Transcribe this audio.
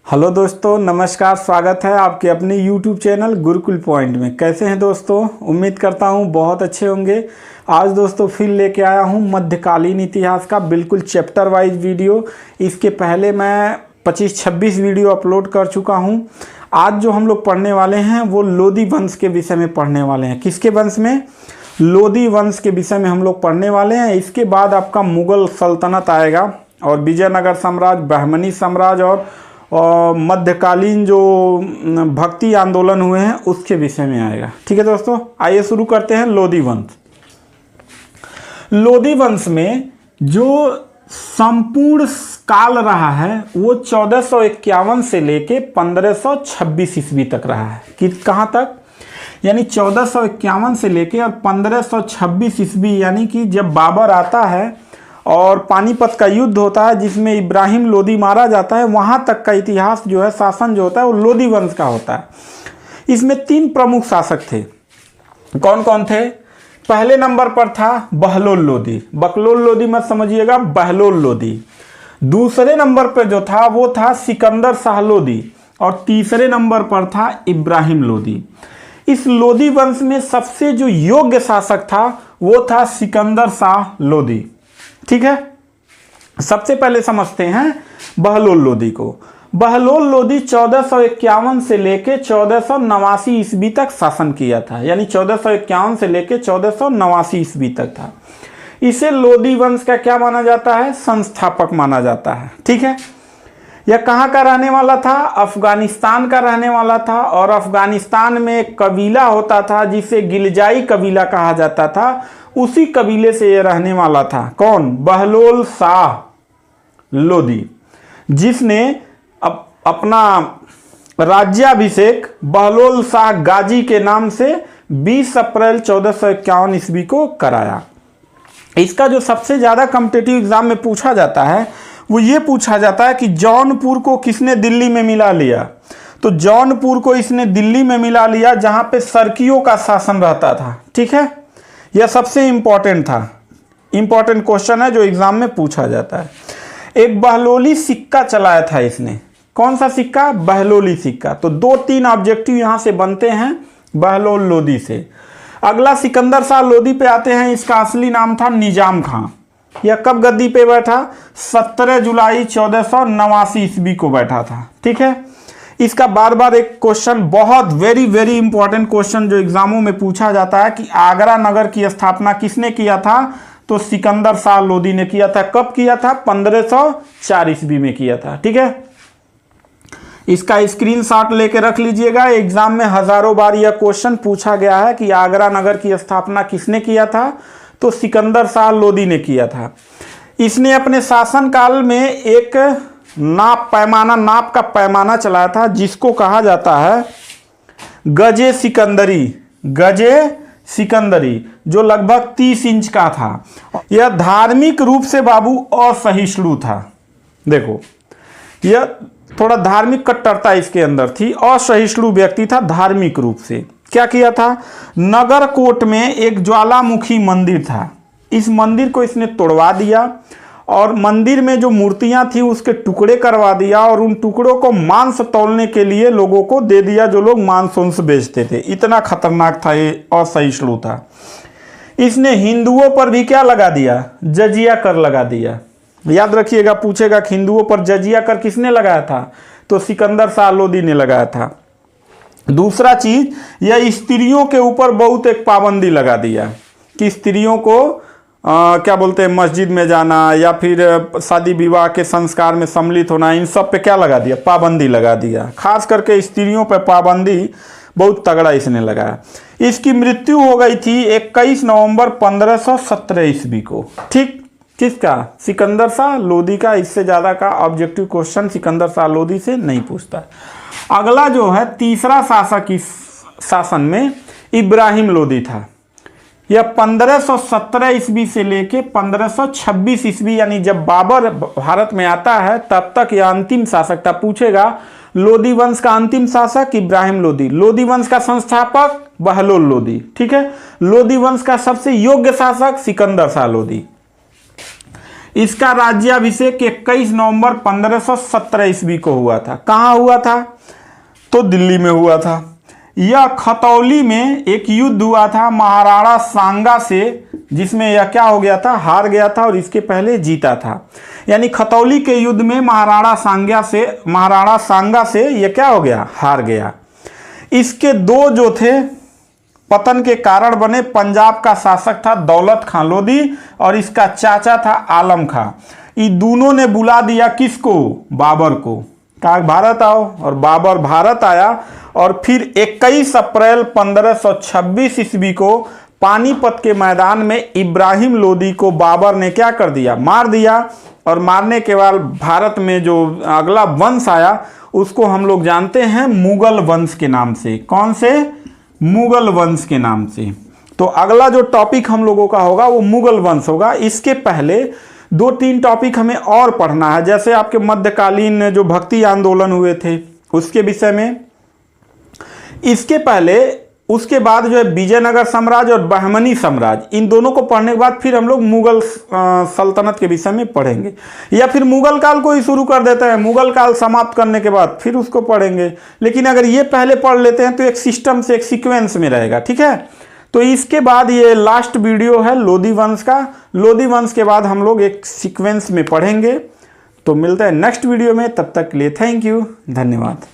Hello दोस्तों, नमस्कार। स्वागत है आपके अपने YouTube चैनल गुरुकुल पॉइंट में। कैसे हैं दोस्तों? उम्मीद करता हूं बहुत अच्छे होंगे। आज दोस्तों फिर लेके आया हूं मध्यकालीन इतिहास का बिल्कुल चैप्टर वाइज वीडियो। इसके पहले मैं 25-26 वीडियो अपलोड कर चुका हूं। आज जो हम लोग पढ़ने वाले हैं वो लोदी वंश के विषय में पढ़ने वाले हैं। किसके वंश में? लोदी वंश के विषय में हम लोग पढ़ने वाले हैं। इसके बाद आपका मुगल सल्तनत आएगा और विजयनगर साम्राज्य, बहमनी साम्राज्य और मध्यकालीन जो भक्ति आंदोलन हुए हैं उसके विषय में आएगा। ठीक है दोस्तों, आइए शुरू करते हैं। लोदी वंश। लोदी वंश में जो संपूर्ण काल रहा है वो 1451 से लेके 1526 ईस्वी तक रहा है। कि कहाँ तक? यानी 1451 से लेके और 1526 ईस्वी, यानी कि जब बाबर आता है और पानीपत का युद्ध होता है जिसमें इब्राहिम लोदी मारा जाता है, वहाँ तक का इतिहास जो है, शासन जो होता है वो लोदी वंश का होता है। इसमें 3 प्रमुख शासक थे। कौन कौन थे? पहले नंबर पर था बहलोल लोदी। बकलोल लोदी मत समझिएगा, बहलोल लोदी। दूसरे नंबर पर जो था वो था सिकंदर शाह लोदी और तीसरे नंबर पर था इब्राहिम लोदी। इस लोदी वंश में सबसे जो योग्य शासक था वो था सिकंदर शाह लोदी। ठीक है, सबसे पहले समझते हैं बहलोल लोदी को। बहलोल लोदी 1451 से लेके 1489 ईस्वी तक शासन किया था। यानी 1451 से लेके 1489 ईस्वी तक था। इसे लोदी वंश का क्या माना जाता है? संस्थापक माना जाता है। ठीक है, यह कहाँ का रहने वाला था? अफगानिस्तान का रहने वाला था। और अफगानिस्तान में एक कबीला होता था जिसे गिलजाई कबीला कहा जाता था। उसी कबीले से ये रहने वाला था। कौन? बहलोल शाह लोदी, जिसने अपना राज्याभिषेक बहलोल शाह गाजी के नाम से 20 अप्रैल 1451 ईस्वी को कराया। इसका जो सबसे ज़्यादा कॉम्पिटिटिव एग्जाम में पूछा जाता है वो ये पूछा जाता है कि जौनपुर को किसने दिल्ली में मिला लिया? तो जौनपुर को इसने दिल्ली में मिला लिया जहां पे सर्कियों का शासन रहता था। ठीक है, यह सबसे इंपॉर्टेंट था। इंपॉर्टेंट क्वेश्चन है जो एग्जाम में पूछा जाता है। एक बहलोली सिक्का चलाया था इसने। कौन सा सिक्का? बहलोली सिक्का। तो 2-3 ऑब्जेक्टिव यहां से बनते हैं बहलोल लोदी से। अगला सिकंदर शाह लोदी पे आते हैं। इसका असली नाम था निजाम खां। यह कब गद्दी पे बैठा? 17 जुलाई 1489 ईस्वी को बैठा था। ठीक है, इसका बार बार एक क्वेश्चन, बहुत वेरी इंपॉर्टेंट क्वेश्चन जो एग्जामों में पूछा जाता है कि आगरा नगर की स्थापना किसने किया था? तो सिकंदर शाह लोदी ने किया था। कब किया था? 1504 ईस्वी में किया था। ठीक है, इसका स्क्रीनशॉट लेके रख लीजिएगा। एग्जाम में हजारों बार यह क्वेश्चन पूछा गया है कि आगरा नगर की स्थापना किसने किया था? तो सिकंदर शाह लोदी ने किया था। इसने अपने शासनकाल में एक नाप का पैमाना चलाया था जिसको कहा जाता है गजे सिकंदरी, जो लगभग 30 इंच का था। यह धार्मिक रूप से बाबू असहिष्णु था। देखो, यह थोड़ा धार्मिक कट्टरता इसके अंदर थी। असहिष्णु व्यक्ति था धार्मिक रूप से। क्या किया था? नगर कोट में एक ज्वालामुखी मंदिर था। इस मंदिर को इसने तोड़वा दिया और मंदिर में जो मूर्तियां थी उसके टुकड़े करवा दिया और उन टुकड़ों को मांस तौलने के लिए लोगों को दे दिया जो लोग मांस उनसे बेचते थे। इतना खतरनाक था ये, असहिष्णु था। इसने हिंदुओं पर भी क्या लगा दिया? जजिया कर लगा दिया। याद रखिएगा, पूछेगा कि हिंदुओं पर जजिया कर किसने लगाया था? तो सिकंदर शाह लोदी ने लगाया था। दूसरा चीज, यह स्त्रियों के ऊपर बहुत एक पाबंदी लगा दिया कि स्त्रियों को क्या बोलते हैं, मस्जिद में जाना या फिर शादी विवाह के संस्कार में सम्मिलित होना, इन सब पे क्या लगा दिया? पाबंदी लगा दिया। खास करके स्त्रियों पे पाबंदी बहुत तगड़ा इसने लगाया। इसकी मृत्यु हो गई थी 21 नवंबर 1517 ईस्वी को। ठीक, किसका? सिकंदर शाह लोदी का। इससे ज्यादा का ऑब्जेक्टिव क्वेश्चन सिकंदर शाह लोदी से नहीं पूछता। अगला जो है तीसरा शासक इस शासन में इब्राहिम लोदी था। यह 1517 ईस्वी से लेके 1526 ईस्वी, यानी जब बाबर भारत में आता है तब तक यह अंतिम शासक था। पूछेगा लोदी वंश का अंतिम शासक इब्राहिम लोदी, लोदी वंश का संस्थापक बहलोल लोदी। ठीक है, लोदी वंश का सबसे योग्य शासक सिकंदर शाह लोदी। इसका राज्याभिषेक 21 नवंबर 1517 ईस्वी को हुआ था। कहाँ हुआ था? तो दिल्ली में हुआ था। यह खतौली में एक युद्ध हुआ था महाराणा सांगा से, जिसमें यह क्या हो गया था? हार गया था, और इसके पहले जीता था। यानी खतौली के युद्ध में महाराणा सांगा से यह क्या हो गया? हार गया। इसके दो जो थे पतन के कारण बने, पंजाब का शासक था दौलत खां लोधी और इसका चाचा था आलम खां। इन दोनों ने बुला दिया किसको? बाबर को। कहा भारत आओ, और बाबर भारत आया। और फिर 21 अप्रैल 1526 ईस्वी को पानीपत के मैदान में इब्राहिम लोदी को बाबर ने क्या कर दिया? मार दिया। और मारने के बाद भारत में जो अगला वंश आया उसको हम लोग जानते हैं मुगल वंश के नाम से। कौन से? मुगल वंश के नाम से। तो अगला जो टॉपिक हम लोगों का होगा वो मुगल वंश होगा। इसके पहले 2-3 टॉपिक हमें और पढ़ना है, जैसे आपके मध्यकालीन जो भक्ति आंदोलन हुए थे उसके विषय में। इसके पहले उसके बाद जो है विजयनगर साम्राज्य और बहमनी साम्राज्य, इन दोनों को पढ़ने के बाद फिर हम लोग मुगल सल्तनत के विषय में पढ़ेंगे, या फिर मुगल काल को ही शुरू कर देते हैं, मुगल काल समाप्त करने के बाद फिर उसको पढ़ेंगे। लेकिन अगर ये पहले पढ़ लेते हैं तो एक सिस्टम से, एक सीक्वेंस में रहेगा। ठीक है, तो इसके बाद ये लास्ट वीडियो है लोधी वंश का। लोधी वंश के बाद हम लोग एक सीक्वेंस में पढ़ेंगे। तो मिलते हैं नेक्स्ट वीडियो में, तब तक के लिए थैंक यू, धन्यवाद।